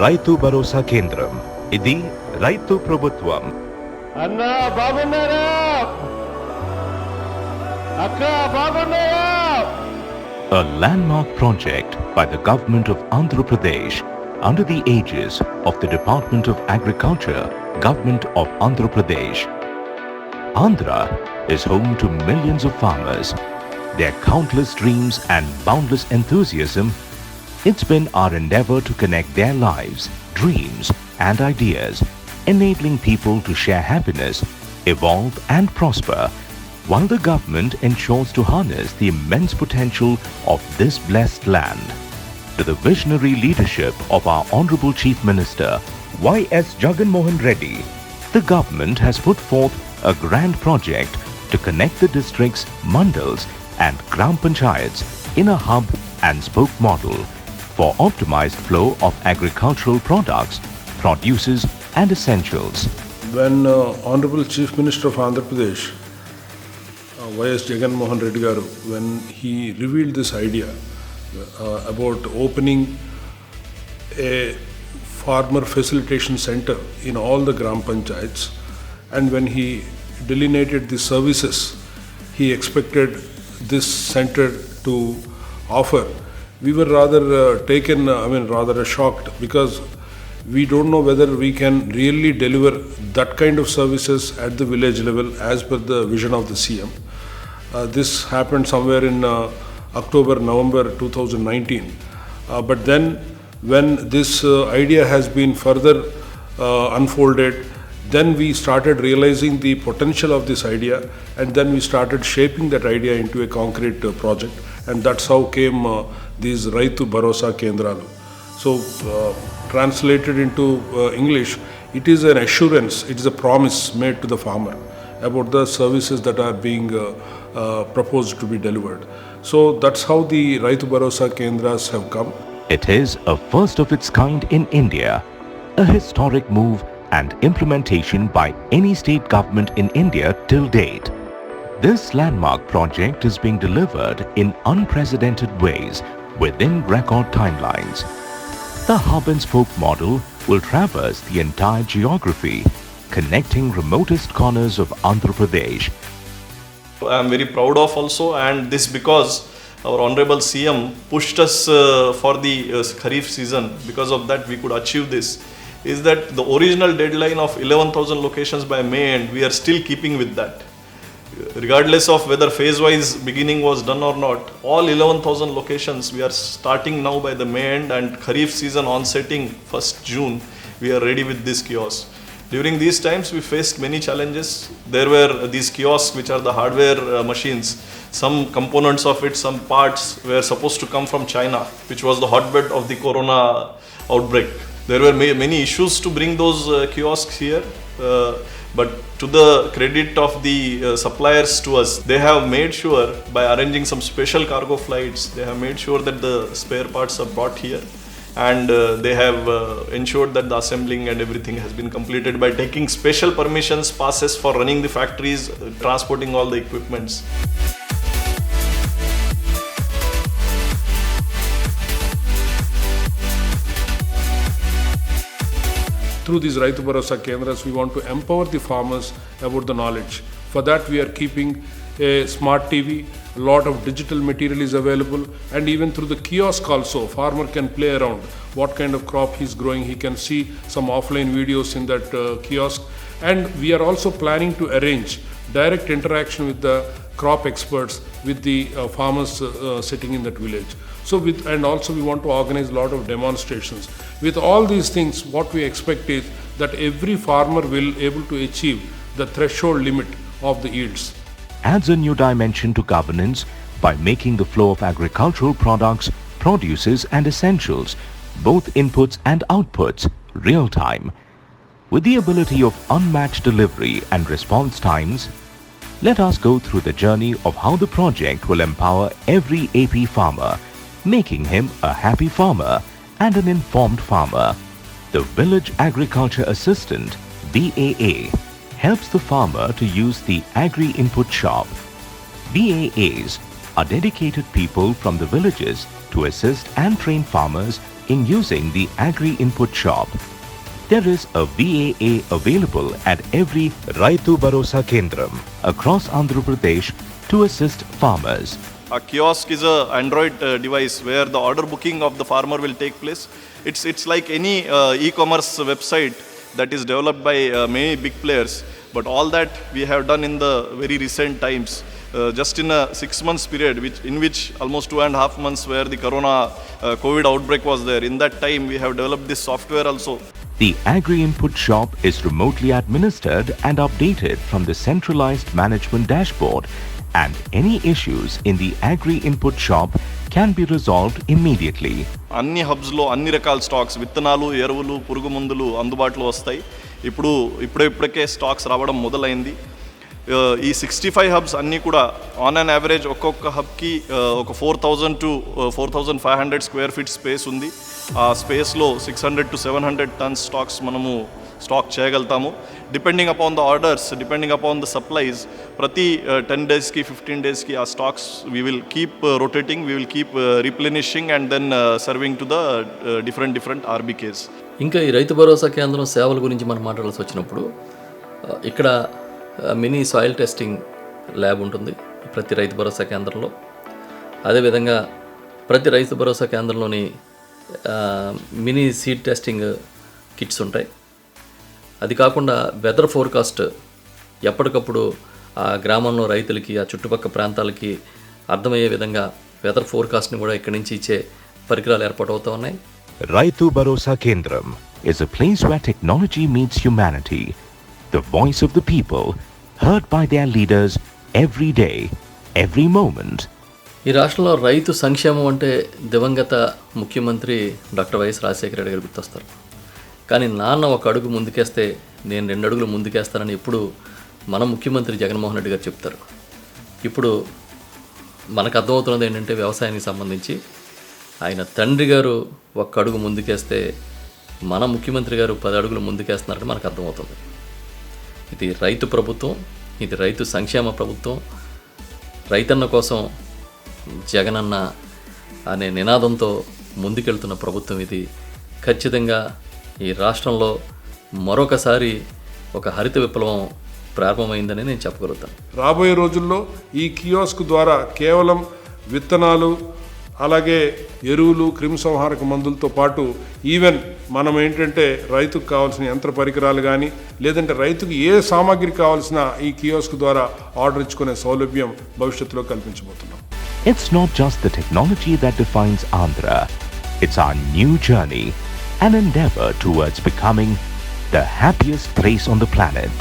రైతు భరోసా కేంద్రం. ఇది రైతు ప్రభుత్వం. అన్నా బాగున్నారా? అక్క బాగున్నారా? A landmark project by the government of Andhra Pradesh under the aegis of the Department of Agriculture, Government of Andhra Pradesh. Andhra is home to millions of farmers, their countless dreams and boundless enthusiasm. It's been our endeavor to connect their lives, dreams and ideas, enabling people to share happiness, evolve and prosper, while the government ensures to harness the immense potential of this blessed land. To the visionary leadership of our Honorable Chief Minister, Y.S. Jagan Mohan Reddy, the government has put forth a grand project to connect the districts, mandals and gram panchayats in a hub and spoke model for optimized flow of agricultural products, produces and essentials. When Honorable Chief Minister of Andhra Pradesh, Y.S. Jagan Mohan Reddy garu, when he revealed this idea about opening a farmer facilitation center in all the gram panchayats, and when he delineated the services he expected this center to offer, we were rather rather shocked, because we don't know whether we can really deliver that kind of services at the village level as per the vision of the CM. This happened somewhere in October, November 2019. But then when this idea has been further unfolded, then we started realizing the potential of this idea, and then we started shaping that idea into a concrete project, and that's how came these Raitu Bharosa Kendralu. So translated into English, it is an assurance, it is a promise made to the farmer about the services that are being proposed to be delivered. So that's how the Raitu Bharosa Kendras have come. It is a first of its kind in India, a historic move and implementation by any state government in India till date. This landmark project is being delivered in unprecedented ways within record timelines. The hub and spoke model will traverse the entire geography, connecting remotest corners of Andhra Pradesh. I am very proud of also, and this because our Honorable CM pushed us for the Kharif season. Because of that we could achieve this. Is that the original deadline of 11,000 locations by May end, we are still keeping with that. Regardless of whether phase-wise beginning was done or not, all 11,000 locations we are starting now by the May end, and Kharif season onsetting 1st June, we are ready with this kiosk. During these times we faced many challenges. There were these kiosks which are the hardware machines. Some components of it, some parts were supposed to come from China, which was the hotbed of the corona outbreak. There were many issues to bring those kiosks here, but to the credit of the suppliers to us, they have made sure by arranging some special cargo flights, they have made sure that the spare parts are brought here, and they have ensured that the assembling and everything has been completed by taking special permissions, passes for running the factories, transporting all the equipments. Through these Raitu Bharosa Kendras, we want to empower the farmers about the knowledge. For that, we are keeping a smart TV, a lot of digital material is available, and even through the kiosk also, farmer can play around what kind of crop he's growing. He can see some offline videos in that kiosk, and we are also planning to arrange direct interaction with the crop experts, with the farmers sitting in that village. And also we want to organize a lot of demonstrations. With all these things, what we expect is that every farmer will able to achieve the threshold limit of the yields. Adds a new dimension to governance by making the flow of agricultural products, produces and essentials, both inputs and outputs, real time. With the ability of unmatched delivery and response times, let us go through the journey of how the project will empower every AP farmer, making him a happy farmer and an informed farmer. The Village Agriculture Assistant, VAA, helps the farmer to use the Agri Input Shop. VAAs are dedicated people from the villages to assist and train farmers in using the Agri Input Shop. There is a VAA available at every Raitu Bharosa Kendram across Andhra Pradesh to assist farmers. A kiosk is a Android device where the order booking of the farmer will take place. It's like any e-commerce website that is developed by many big players. But all that we have done in the very recent times, just in a 6 months period, in which almost 2.5 months where the corona COVID outbreak was there. In that time, we have developed this software also. The Agri Input Shop is remotely administered and updated from the centralized management dashboard, and any issues in the Agri Input Shop can be resolved immediately. అన్ని హబ్స్లో అన్ని రకాల stocks, విత్తనాలు, ఎరువులు, పురుగు మందులు అందుబాటులో వస్తాయి. ఇప్పుడికే stocks రావడం మొదలైంది. ఈ 65 హబ్స్ అన్నీ కూడా ఆన్ అన్ యావరేజ్ ఒక్కొక్క హబ్కి ఒక 4,000 to 4,500 స్క్వేర్ ఫీట్ స్పేస్ ఉంది. ఆ స్పేస్లో 600 to 700 టన్స్ స్టాక్స్ మనము స్టాక్ చేయగలుగుతాము. Depending upon the orders, depending upon the supplies, ప్రతి 10 డేస్కి 15 డేస్కి ఆ స్టాక్స్ we will keep rotating, we will keep replenishing and then serving to the different RBKs. ఇంకా ఈ రైతు భరోసా కేంద్రం సేవల గురించి మనం మాట్లాడాల్సి వచ్చినప్పుడు ఇక్కడ మినీ సాయిల్ టెస్టింగ్ ల్యాబ్ ఉంటుంది ప్రతి రైతు భరోసా కేంద్రంలో. అదేవిధంగా ప్రతి రైతు భరోసా కేంద్రంలోని మినీ సీడ్ టెస్టింగ్ కిట్స్ ఉంటాయి. అది కాకుండా వెదర్ ఫోర్కాస్ట్ ఎప్పటికప్పుడు ఆ గ్రామంలో రైతులకి, ఆ చుట్టుపక్కల ప్రాంతాలకి అర్థమయ్యే విధంగా వెదర్ ఫోర్కాస్ట్ని కూడా ఇక్కడి నుంచి ఇచ్చే పరికరాలు ఏర్పాటు అవుతూ ఉన్నాయి. Raitu Bharosa Kendram is a place where technology meets humanity. The voice of the people, heard by their leaders every day, every moment. ఈ రాష్ట్రంలో రైతు సంక్షేమం అంటే దివంగత ముఖ్యమంత్రి డాక్టర్ వైఎస్ రాజశేఖర రెడ్డి గారు గుర్తొస్తారు. కానీ నాన్న ఒక అడుగు ముందుకేస్తే నేను 2 అడుగులు ముందుకేస్తానని ఎప్పుడు మన ముఖ్యమంత్రి జగన్మోహన్ రెడ్డి గారు చెప్తారు. ఇప్పుడు మనకు అర్థమవుతున్నది ఏంటంటే వ్యవసాయానికి సంబంధించి ఆయన తండ్రి గారు 1 అడుగు ముందుకేస్తే మన ముఖ్యమంత్రి గారు 10 అడుగులు ముందుకేస్తున్నారని మనకు అర్థమవుతుంది. ఇది రైతు ప్రభుత్వం, ఇది రైతు సంక్షేమ ప్రభుత్వం. రైతన్న కోసం జగనన్న అనే నినాదంతో ముందుకెళ్తున్న ప్రభుత్వం ఇది. ఖచ్చితంగా ఈ రాష్ట్రంలో మరొకసారి ఒక హరిత విప్లవం ప్రారంభమైందని నేను చెప్పగలుగుతాను. రాబోయే రోజుల్లో ఈ కియోస్క్ ద్వారా కేవలం విత్తనాలు, అలాగే ఎరువులు, క్రిమిసంహారక మందులతో పాటు ఈవెన్ మనం ఏంటంటే రైతుకు కావాల్సిన యంత్ర పరికరాలు కానీ, లేదంటే రైతుకు ఏ సామాగ్రి కావాల్సిన ఈ కియోస్క్ ద్వారా ఆర్డర్ ఇచ్చుకునే సౌలభ్యం భవిష్యత్తులో కల్పించబోతున్నాం. It's not just the technology that defines Andhra. It's our new journey, an endeavor towards becoming the happiest place on the planet.